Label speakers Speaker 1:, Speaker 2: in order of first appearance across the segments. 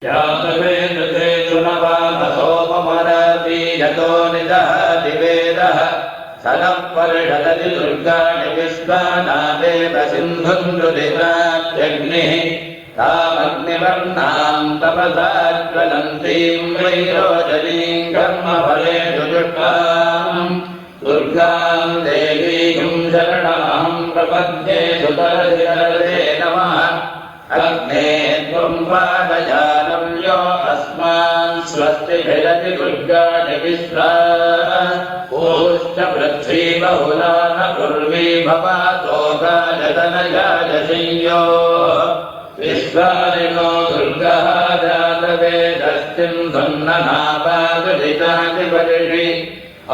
Speaker 1: यातवेदते सुनवामसोममराति यतो निदहति वेदः सनः परिषदति दुर्गाणि विश्वानादेव सिन्धुन्दुरितात्यग्निः तामग्निवर्णाम् तपसा ज्वलन्तीम् वैरोचनीम् कर्मफलेषु जुष्टाम् दुर्गाम् देवीम् शरणमहम् प्रपद्ये सुतरसितरसे नमः अग्ने त्वम् पादयानव्यो अस्मान् स्वस्तिभिरति दुर्गाणि विश्वा ओश्च पृथ्वी बहुला न कुर्वी भवातो गाजतनयाय संयो विश्वानिनो दुर्गः जातवेदस्तिम् धन्ननापादुरितादिपरिषि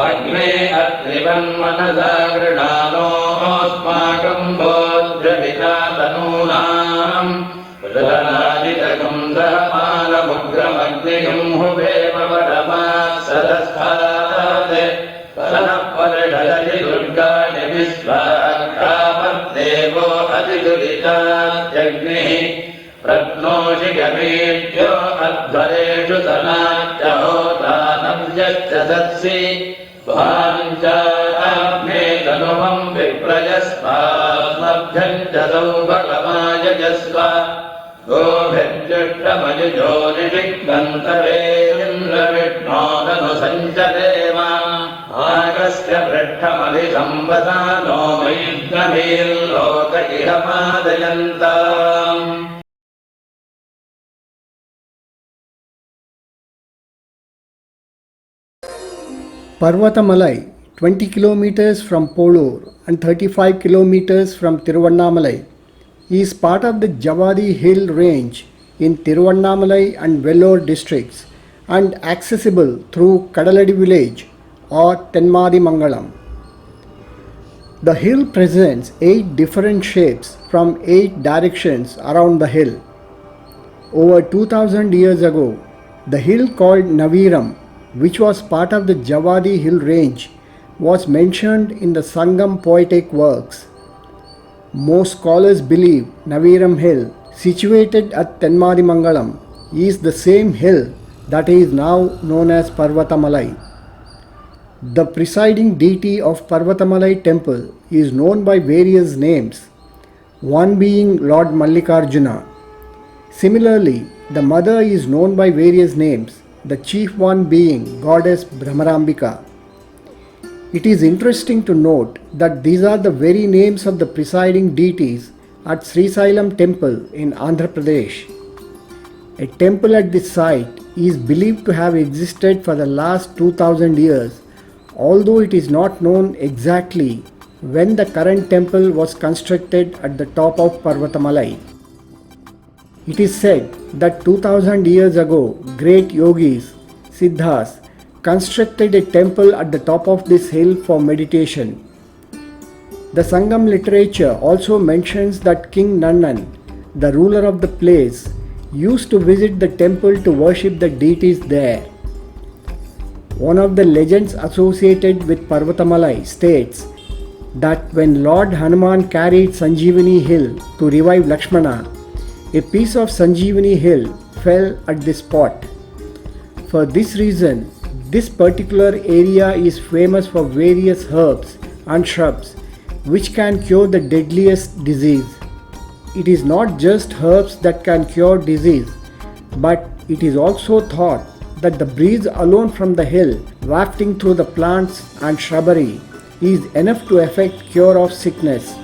Speaker 1: अग्ने अग्निवन्मनसा गृणानोऽस्माकम् भोज्यविता तनूनाम् प्रदनादितकम् सहमानमुग्रमग्निगम् हुवेम वरमात् सदस्तात् सनः परिषदति दुर्गाणि विश्वाकामर्देवो अतिदुरितात्यग्निः प्रत्नोषि गमेभ्यो अध्वरेषु सनाच्च होतानव्यश्च सत्सि भाञ्चाग्ने तनुमम् विप्रयस्वास्मभ्यम् च सौभगमायजस्व गोभिर्जुष्टमयुजो निषिक्तन्तरेन्द्रविष्णोदनु सञ्चदेव आगस्य पृष्ठमधिसंवदा नो वैद्यमीर्लोक इह पादयन्ताम्
Speaker 2: Parvatamalai, 20 kilometers from Polur and 35 kilometers from Tiruvannamalai, is part of the Javadi Hill Range in Tiruvannamalai and Vellore districts and accessible through Kadaladi village or Tenmadi Mangalam. The hill presents 8 different shapes from 8 directions around the hill. Over 2000 years ago, the hill called Naviram, which was part of the Javadi Hill Range, was mentioned in the Sangam poetic works. Most scholars believe Naviram Hill, situated at Tenmadi Mangalam, is the same hill that is now known as Parvatamalai. The presiding deity of Parvatamalai temple is known by various names, one being Lord Mallikarjuna. Similarly, the mother is known by various names, the chief one being goddess Brahmarambika. It is interesting to note that these are the very names of the presiding deities at Srisailam temple in Andhra Pradesh. A temple at this site is believed to have existed for the last 2000 years, although it is not known exactly when the current temple was constructed at the top of Parvatamalai. It is said that 2000 years ago, great yogis, siddhas, constructed a temple at the top of this hill for meditation. The Sangam literature also mentions that King Nannan, the ruler of the place, used to visit the temple to worship the deities there. One of the legends associated with Parvatamalai states that when Lord Hanuman carried Sanjeevani hill to revive Lakshmana, a piece of Sanjeevani hill fell at this spot. For this reason, this particular area is famous for various herbs and shrubs which can cure the deadliest disease. It is not just herbs that can cure disease, but it is also thought that the breeze alone from the hill wafting through the plants and shrubbery is enough to effect cure of sickness.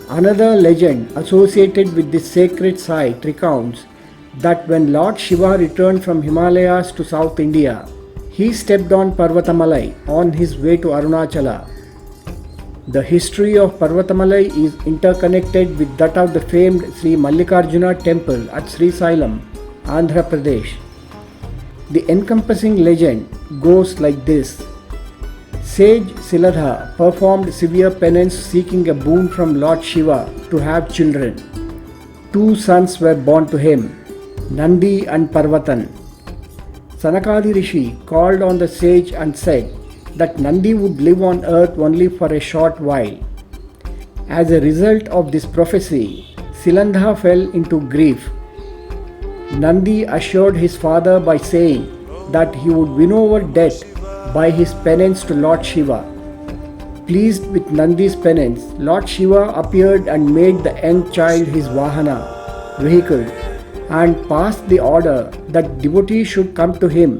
Speaker 2: Another legend associated with this sacred site recounts that when Lord Shiva returned from Himalayas to South India, he stepped on Parvatamalai on his way to Arunachala. The history of Parvatamalai is interconnected with that of the famed Sri Mallikarjuna temple at Srisailam, Andhra Pradesh. The encompassing legend goes like this. Sage Siladha performed severe penance seeking a boon from Lord Shiva to have children. 2 sons were born to him, Nandi and Parvatan. Sanakadi Rishi called on the sage and said that Nandi would live on earth only for a short while. As a result of this prophecy, Silandha fell into grief. Nandi assured his father by saying that he would win over death by his penance to Lord Shiva. Pleased with Nandi's penance, Lord Shiva appeared and made the young child his Vahana, vehicle, and passed the order that devotees should come to him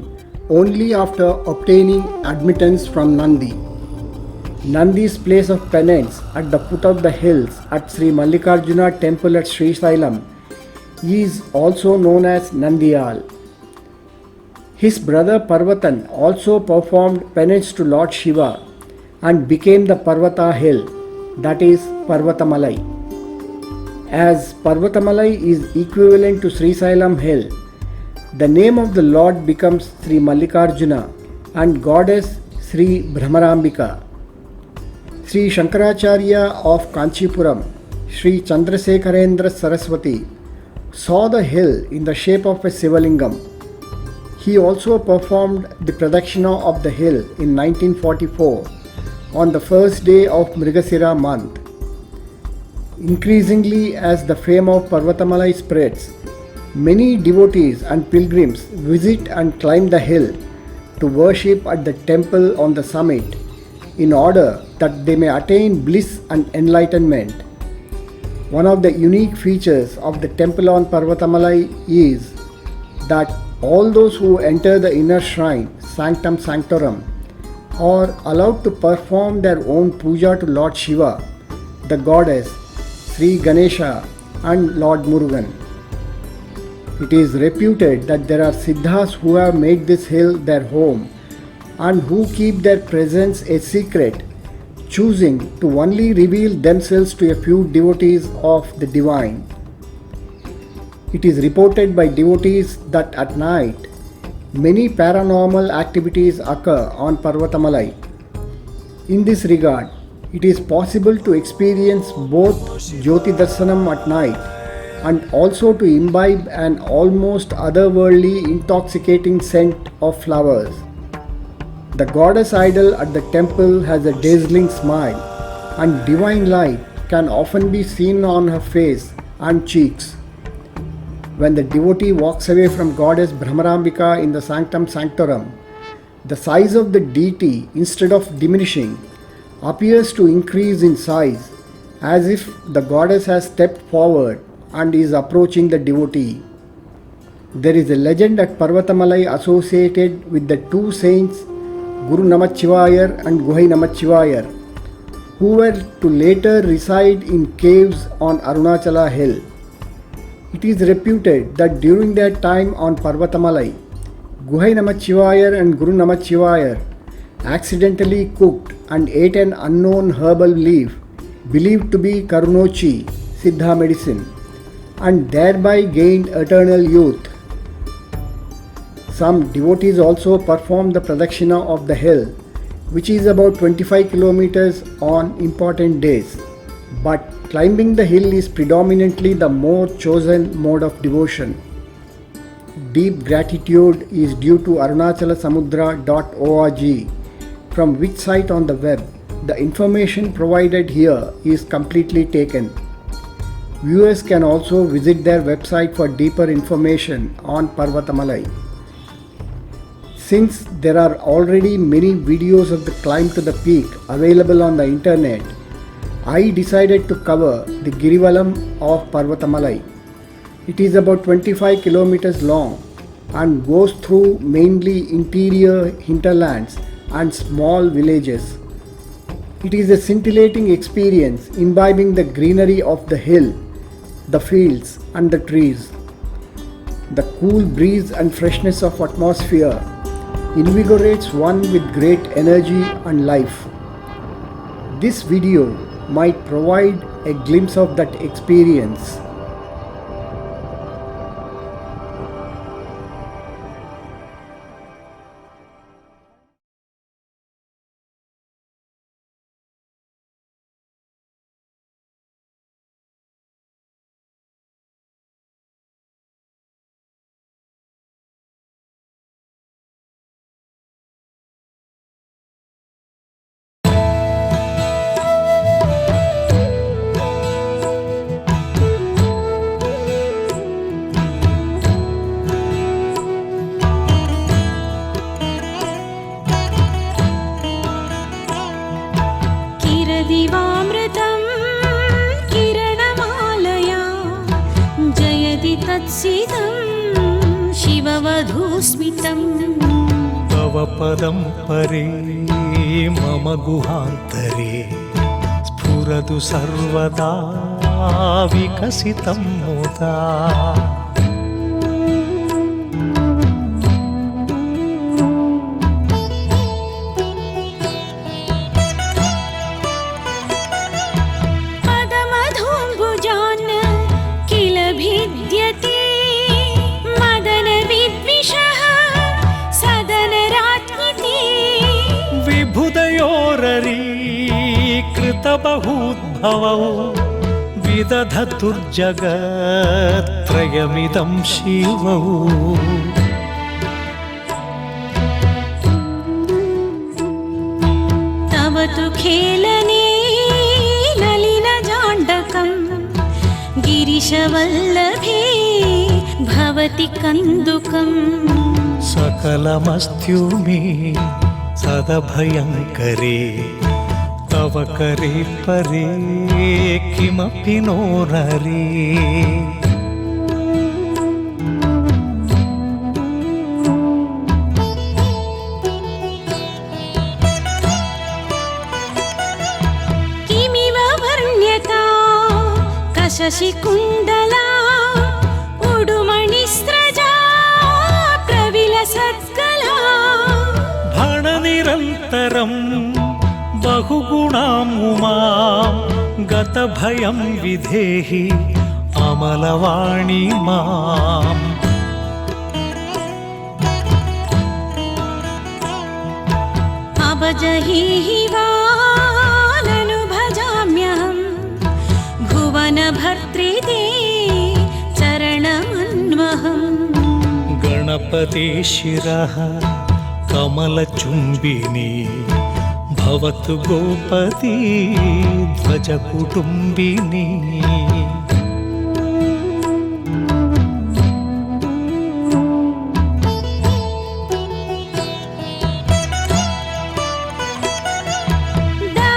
Speaker 2: only after obtaining admittance from Nandi. Nandi's place of penance at the foot of the hills at Sri Mallikarjuna temple at Sri Sailam is also known as Nandiyal. His brother Parvatan also performed penance to Lord Shiva and became the Parvata hill, that is Parvatamalai. As Parvatamalai is equivalent to Sri Sailam hill, the name of the Lord becomes Sri Mallikarjuna and goddess Sri Bhramarambika. Sri Shankaracharya of Kanchipuram, Sri Chandrasekharendra Saraswati, saw the hill in the shape of a Sivalingam. He also performed the Pradakshina of the hill in 1944 on the first day of Mrigasira month. Increasingly, as the fame of Parvatamalai spreads, many devotees and pilgrims visit and climb the hill to worship at the temple on the summit in order that they may attain bliss and enlightenment. One of the unique features of the temple on Parvatamalai is that all those who enter the inner shrine, Sanctum Sanctorum, are allowed to perform their own puja to Lord Shiva, the goddess, Sri Ganesha and Lord Murugan. It is reputed that there are Siddhas who have made this hill their home and who keep their presence a secret, choosing to only reveal themselves to a few devotees of the divine. It is reported by devotees that at night, many paranormal activities occur on Parvatamalai. In this regard, it is possible to experience both Jyoti Darsanam at night and also to imbibe an almost otherworldly intoxicating scent of flowers. The goddess idol at the temple has a dazzling smile, and divine light can often be seen on her face and cheeks. When the devotee walks away from goddess Bhramarambika in the Sanctum Sanctorum, the size of the deity, instead of diminishing, appears to increase in size, as if the goddess has stepped forward and is approaching the devotee. There is a legend at Parvatamalai associated with the two saints Guru Namachivayar and Guhai Namachivayar, who were to later reside in caves on Arunachala hill. It is reputed that during their time on Parvatamalai, Guhai Namachivayar and Guru Namachivayar accidentally cooked and ate an unknown herbal leaf believed to be Karunochi, Siddha medicine, and thereby gained eternal youth. Some devotees also perform the Pradakshina of the hill, which is about 25 kilometers on important days. But climbing the hill is predominantly the more chosen mode of devotion. Deep gratitude is due to arunachalasamudra.org, from which site on the web the information provided here is completely taken. Viewers can also visit their website for deeper information on Parvatamalai. Since there are already many videos of the climb to the peak available on the internet, I decided to cover the Girivalam of Parvatamalai. It is about 25 kilometers long and goes through mainly interior hinterlands and small villages. It is a scintillating experience, imbibing the greenery of the hill, the fields and the trees. The cool breeze and freshness of atmosphere invigorates one with great energy and life. This video might provide a glimpse of that experience.
Speaker 3: विकसितं शिववधूस्मितम्
Speaker 4: तव पदं परे मम गुहान्तरे स्फुरतु सर्वदा विकसितं मुदा
Speaker 3: पदमधुम्बुजान् किल भिद्यते मदनविद्विषः सदनरात्मिते
Speaker 4: विभुदयोररीकृतबहूद्भवौ विदधतुर्जगत्त्रयमिदं शिवौ
Speaker 3: तव तु खेलने नलिनजाण्डकं गिरिशवल्लभे भवति कन्दुकम्
Speaker 4: सकलमस्त्युमे सदभयङ्करे तव करे परे किमपि नो नरे
Speaker 3: किमिव वर्ण्यता कशशिकुण्डला उडुमणिस्रजा प्रविलसत्कला
Speaker 4: भणनिरन्तरं बहुगुणाम् उमां गतभयं विधेहि अमलवाणी माम्
Speaker 3: अवजहि वाननु भजाम्यहं भुवनभर्त्रे ते चरणमन्वहम्
Speaker 4: गणपते शिरः कमलचुम्बिनी भवतु गोपती ध्वजकुटुम्बिनी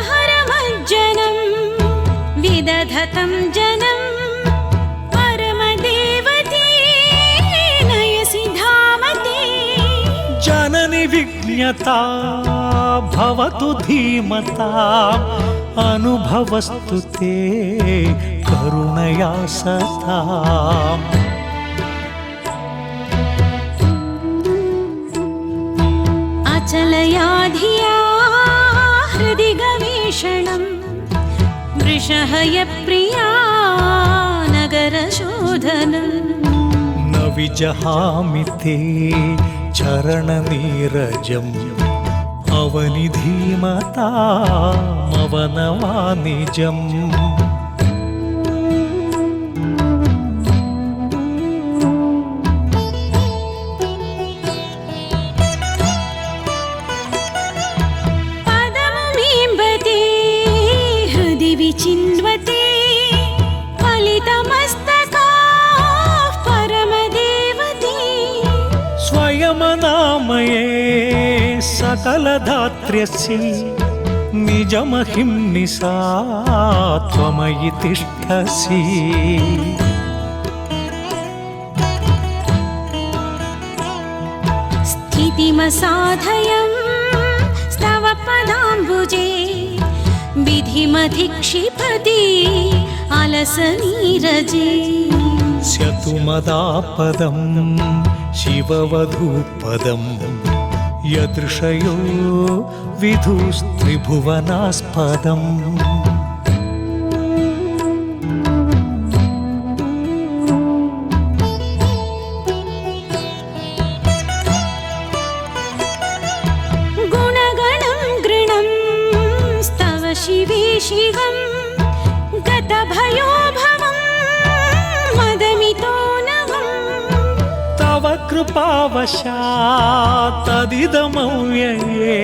Speaker 3: दहरमज्जनं विदधतं जनं परमदेवते नयसि धामते
Speaker 4: जननि विज्ञता भवतु धीमता अनुभवस्तु ते करुणया सताम्
Speaker 3: अचलया धिया हृदि गवेषणं वृषहयप्रिया नगरशोधनम्
Speaker 4: न विजहामि ते चरणनीरजम् अवनिधीमतामवनवानिजम्
Speaker 3: पदमुमीम्बते हृदि विचिन्वते फलितमस्तकाः परमदेवते
Speaker 4: स्वयमनामये सकलधात्र्यसि निजमहिम्निसा त्वमयि तिष्ठसि
Speaker 3: स्थितिमसाधयं स्तव पदाम्बुजे विधिमधिक्षिपति अलसनीरजे
Speaker 4: स्यतु मदापदं शिववधूपदम् यदृशयो विधुस्त्रिभुवनास्पदम्
Speaker 3: गुणगणं गृणं स्तव शिवे शिवं गतभयो भवं मदमितो नवम्
Speaker 4: तव कृपावशात् तदिदमव्यये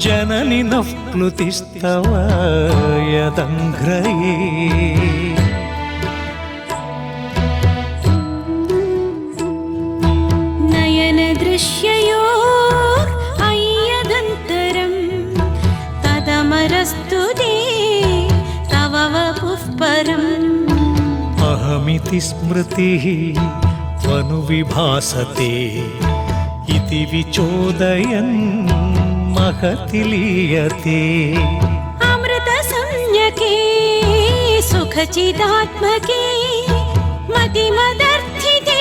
Speaker 4: जननि नः प्लुतिस्तव यदङ्घ्रये
Speaker 3: नयनदृश्ययोरय्यदन्तरं तदमरस्तु ते तव वपुः परम्
Speaker 4: अहमि त्वमिति स्मृतिः त्वनु विभासते इति विचोदयन् महति लीयते
Speaker 3: अमृतसंज्ञके सुखचिदात्मके मतिमदर्थिते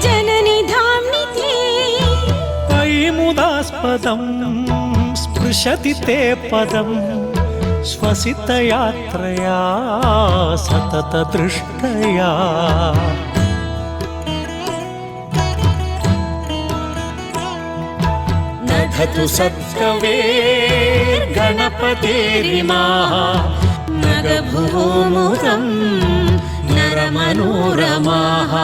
Speaker 3: जननि धाम्निते
Speaker 4: अयि मुदास्पदं स्पृशति ते पदं श्वसितयात्रया सततदृष्टया नधतु सत्कवेर्गणपतेरिमाः नगभुवो मुदं नरमनोरमाः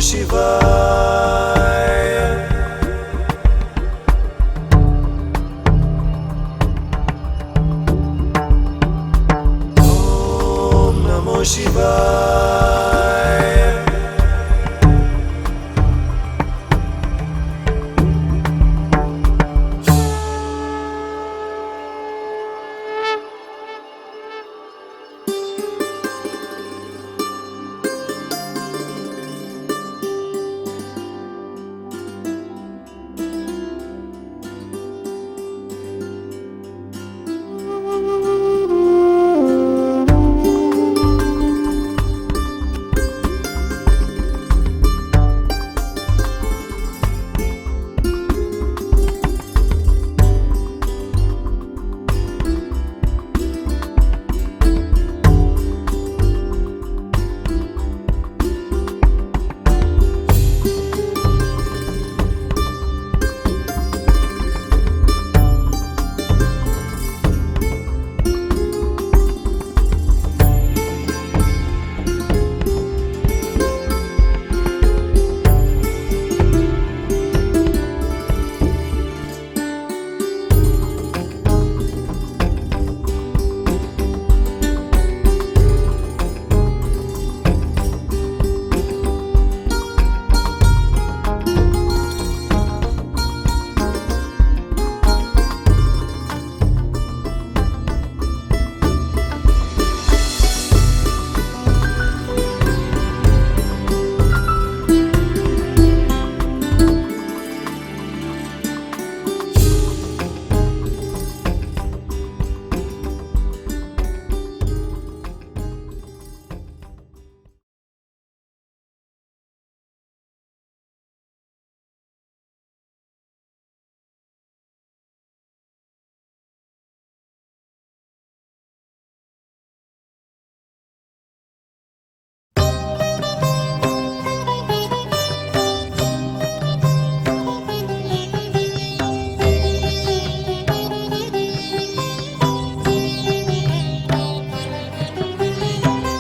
Speaker 5: शिवाय ॐ नमो शिवाय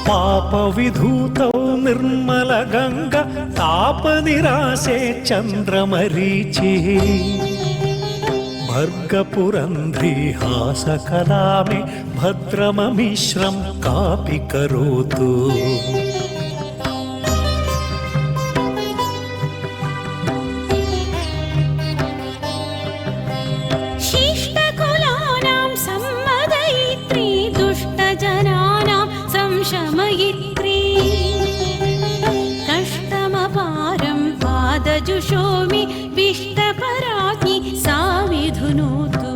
Speaker 4: पापविधूतौ निर्मलगङ्गा तापनिरासे चन्द्रमरीचिः भर्गपुरन्ध्री हासकलामे भद्रममिश्रं कापि करोतु
Speaker 3: शिष्टकुलानां सम्मदयित्री दुष्टजनानां संशमयित्री कष्टमपारं पादजुषोमि विष्टपराज्ञि सा विधुनोतु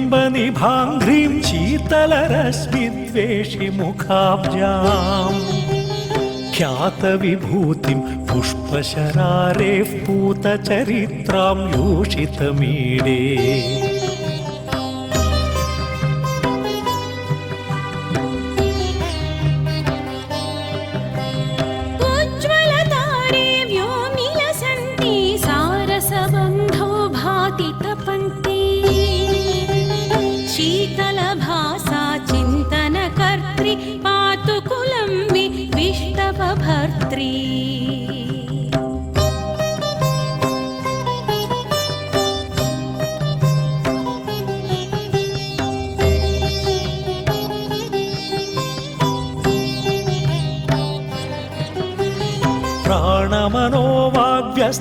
Speaker 4: नूतनभास्वद्बिम्बनिभाङ्घ्रीं शीतलरश्मिद्वेषि मुखाब्जाम् ख्यातविभूतिं पुष्पशरारेः पूतचरित्रां योषितमीडे
Speaker 3: उज्ज्वलतारे व्योमिलसन्ति सारसबन्धो भाति तपन्ति शीतलभासा चिन्तनकर्त्री पातु कुलं विष्टपभर्त्री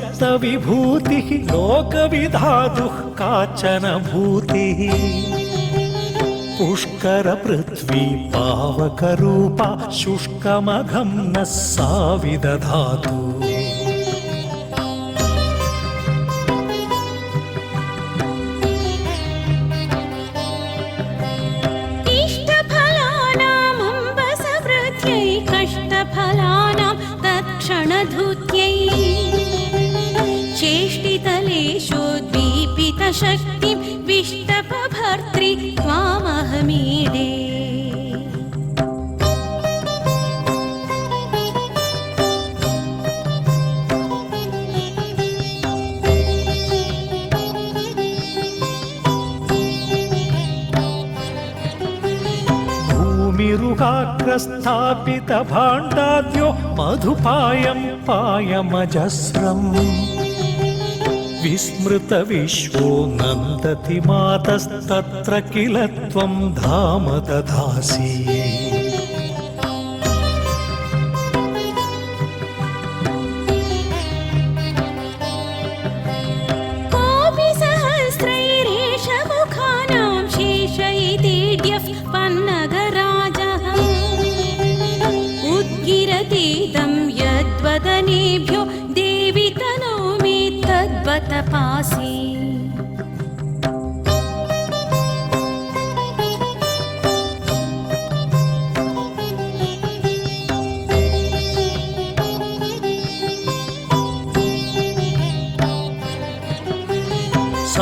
Speaker 4: प्राणमनोवाग्व्यस्तविभूतिः लोकविधातुः काचन भूतिः पुष्करपृथ्वी पावकरूपा शुष्कमघं नः सा विदधातु
Speaker 3: इष्टफलानामम्बसवृत्यै कष्टफलानां तत्क्षणधूत्यै चेष्टितलेषोद्दीपितशक्तिं विष्टपभर्त्री त्वामहमीडे
Speaker 4: प्रस्थापितभाण्डाद्यो मधुपायं पायमजस्रम् विस्मृतविश्वो नन्दति मातस्तत्र किल त्वं धाम दधासि
Speaker 3: कोऽपि सहस्रैरेष मुखानां शेषयितेड्यः पन्नगराजः उद्गिरतीदं यद्वदनेभ्यो देवि तनोमि तद्वतपासि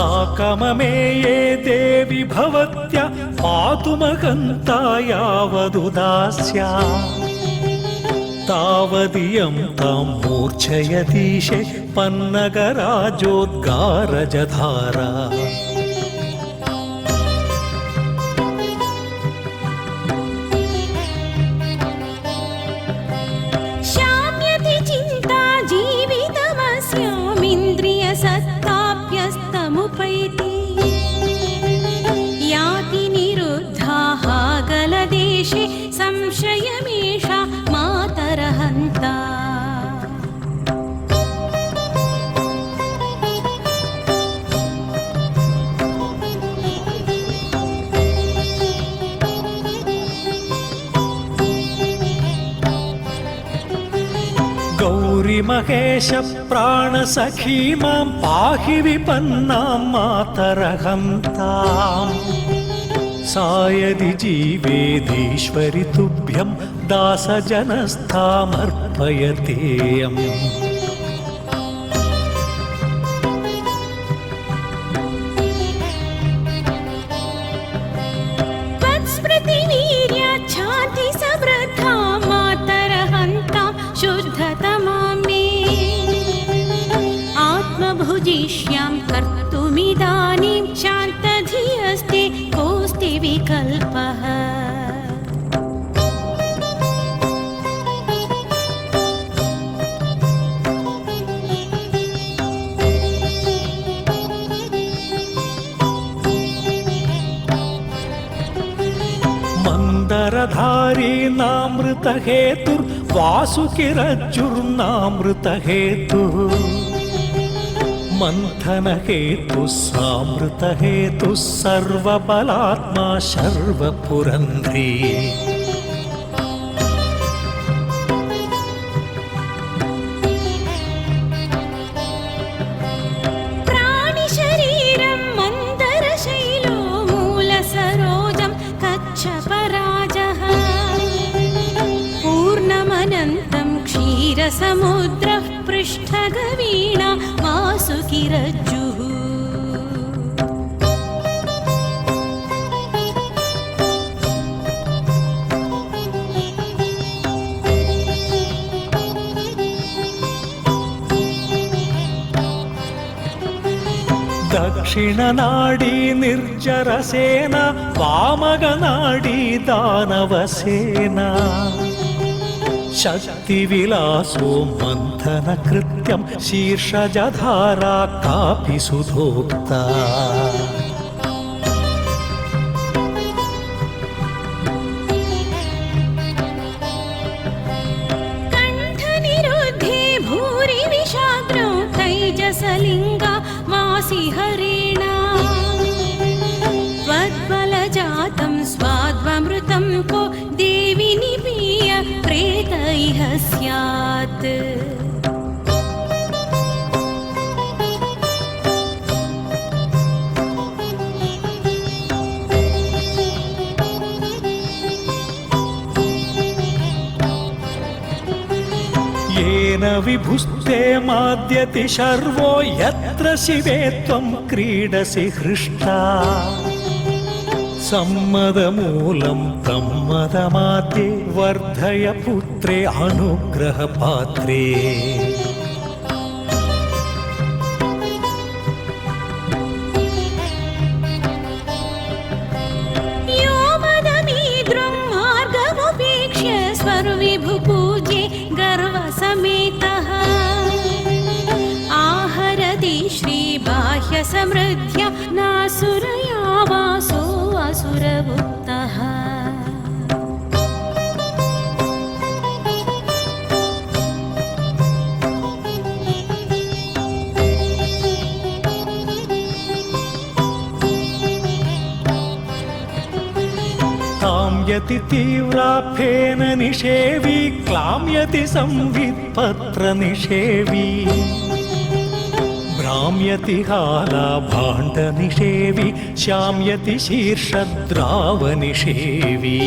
Speaker 4: साकममेये देवि भवत्या पातुमहन्ता यावदुदास्या तावदियं तां मूर्छयतीशे पन्नगराजोद्गारजधारा
Speaker 3: शाम्यति चिन्ता जीवितमस्यामिन्द्रियसत्ताप्यस्तमुपैति याति निरुद्धाः गलदेशे संशयमेषा मातरहन्ता
Speaker 4: गौरिमहेश प्राणसखी मां पाहि विपन्नां मातरहन्ताम् सायदि जीवेदीश्वरि तुभ्यं दासजनस्थामर्पयतेयम्
Speaker 3: त्वत्स्मृतिवीर्याच्छान्ति समृद्धा मातरहन्तां शुद्धतमां मे आत्मभुजिष्यां कर्तुमिदानीं शान्तधियस्ते कोऽस्ति विकल्पः
Speaker 4: मन्दरधारी नामृतहेतुर्वासुकिरज्जुर्नामृतहेतुः मन्थनहेतुः सामृतहेतुः सर्वबलात्मा शर्वपुरन्ध्री
Speaker 3: प्राणिशरीरं मन्दरशैलो मूलसरोजं कच्छपराजः पूर्णमनन्तं क्षीरसमुद्रः पृष्ठगवीणा वासुकिरज्जुः
Speaker 4: दक्षिणनाडी निर्जरसेना वामगनाडी दानवसेना शक्तिविलासो मन्थनकृत्यं शीर्षजधारा कापि सुधोक्ता
Speaker 3: कण्ठनिरुद्धे भूरि विषाग्रौ तैजसलिङ्गा वासिहरेण त्वद्बलजातं स्वाद्वमृतं को देवि निपीय प्रेत इह स्यात्
Speaker 4: येन विभुस्ते माद्यति शर्वो यत्र शिवे त्वं क्रीडसि हृष्टा सम्मदमूलं तं मदमाद्ये वर्धय पुत्रे अनुग्रहपात्रे
Speaker 3: यो मदमीद्रुं मार्गमुपेक्ष्य
Speaker 4: क्लाम्यति तीव्राभ्येन निषेवी क्लाम्यति संवित्पत्र निषेवी भ्राम्यति हाला भाण्ड निषेवी शाम्यति शीर्षद्राव निषेवी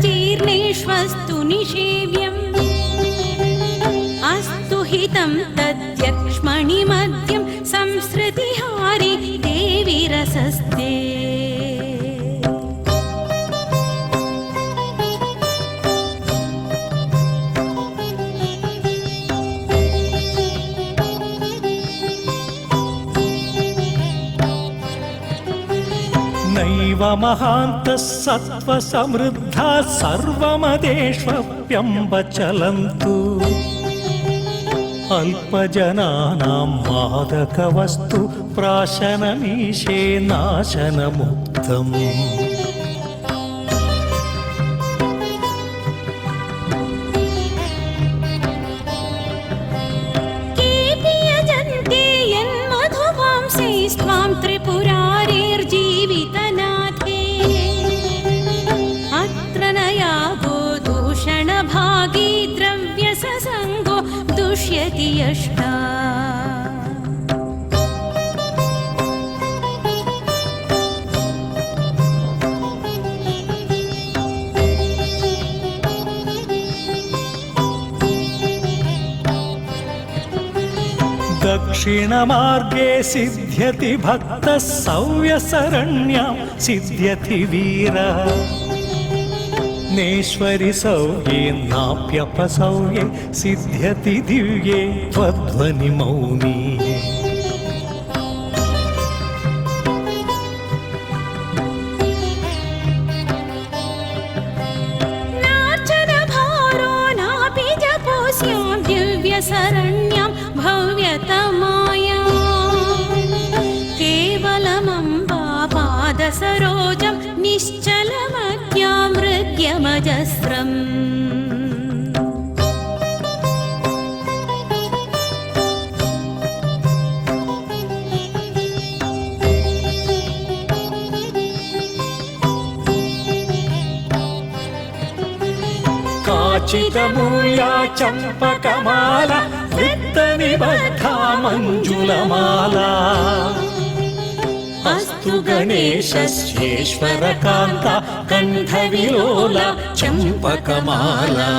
Speaker 3: जीर्णेष्वस्तु निषेव्यम् अस्तु हितं तद्यक्ष्मणिमद्यं संसृतिहारि देवी रसस्ते
Speaker 4: नैव महान्तः सत्त्वसमृद्धाः सर्वमदेष्वप्यम्ब चलन्तु अल्पजनानां मादकवस्तु प्राशनमीशे नाशनमुक्तम्
Speaker 3: केऽपि यजन्ते यन्मधुवांसैस्त्वां त्रिपुरारेर्जीवितनाथे अत्र न यागो दूषणभागी द्रव्यससङ्गो दुष्यति यष्टा
Speaker 4: दक्षिणमार्गे सिद्ध्यति भक्तः सव्यसरण्यां सिद्ध्यति वीरः नेश्वरि सौर्ये नाप्यपसौर्ये सिद्ध्यति दिव्ये त्वध्वनिमौनी
Speaker 3: नार्चनभारो नापि जपोऽस्यां दिव्यसरण्यां भव्यतमाया केवलमम्बा पादसरोजं निश्चलमद्यामृग्यमजस्रम्
Speaker 4: काचितमूल्या चम्पकमाला वृत्तनिबद्धा मञ्जुलमाला अस्तु गणेशस्येश्वरकान्ता कण्ठविलोला चम्पकमाला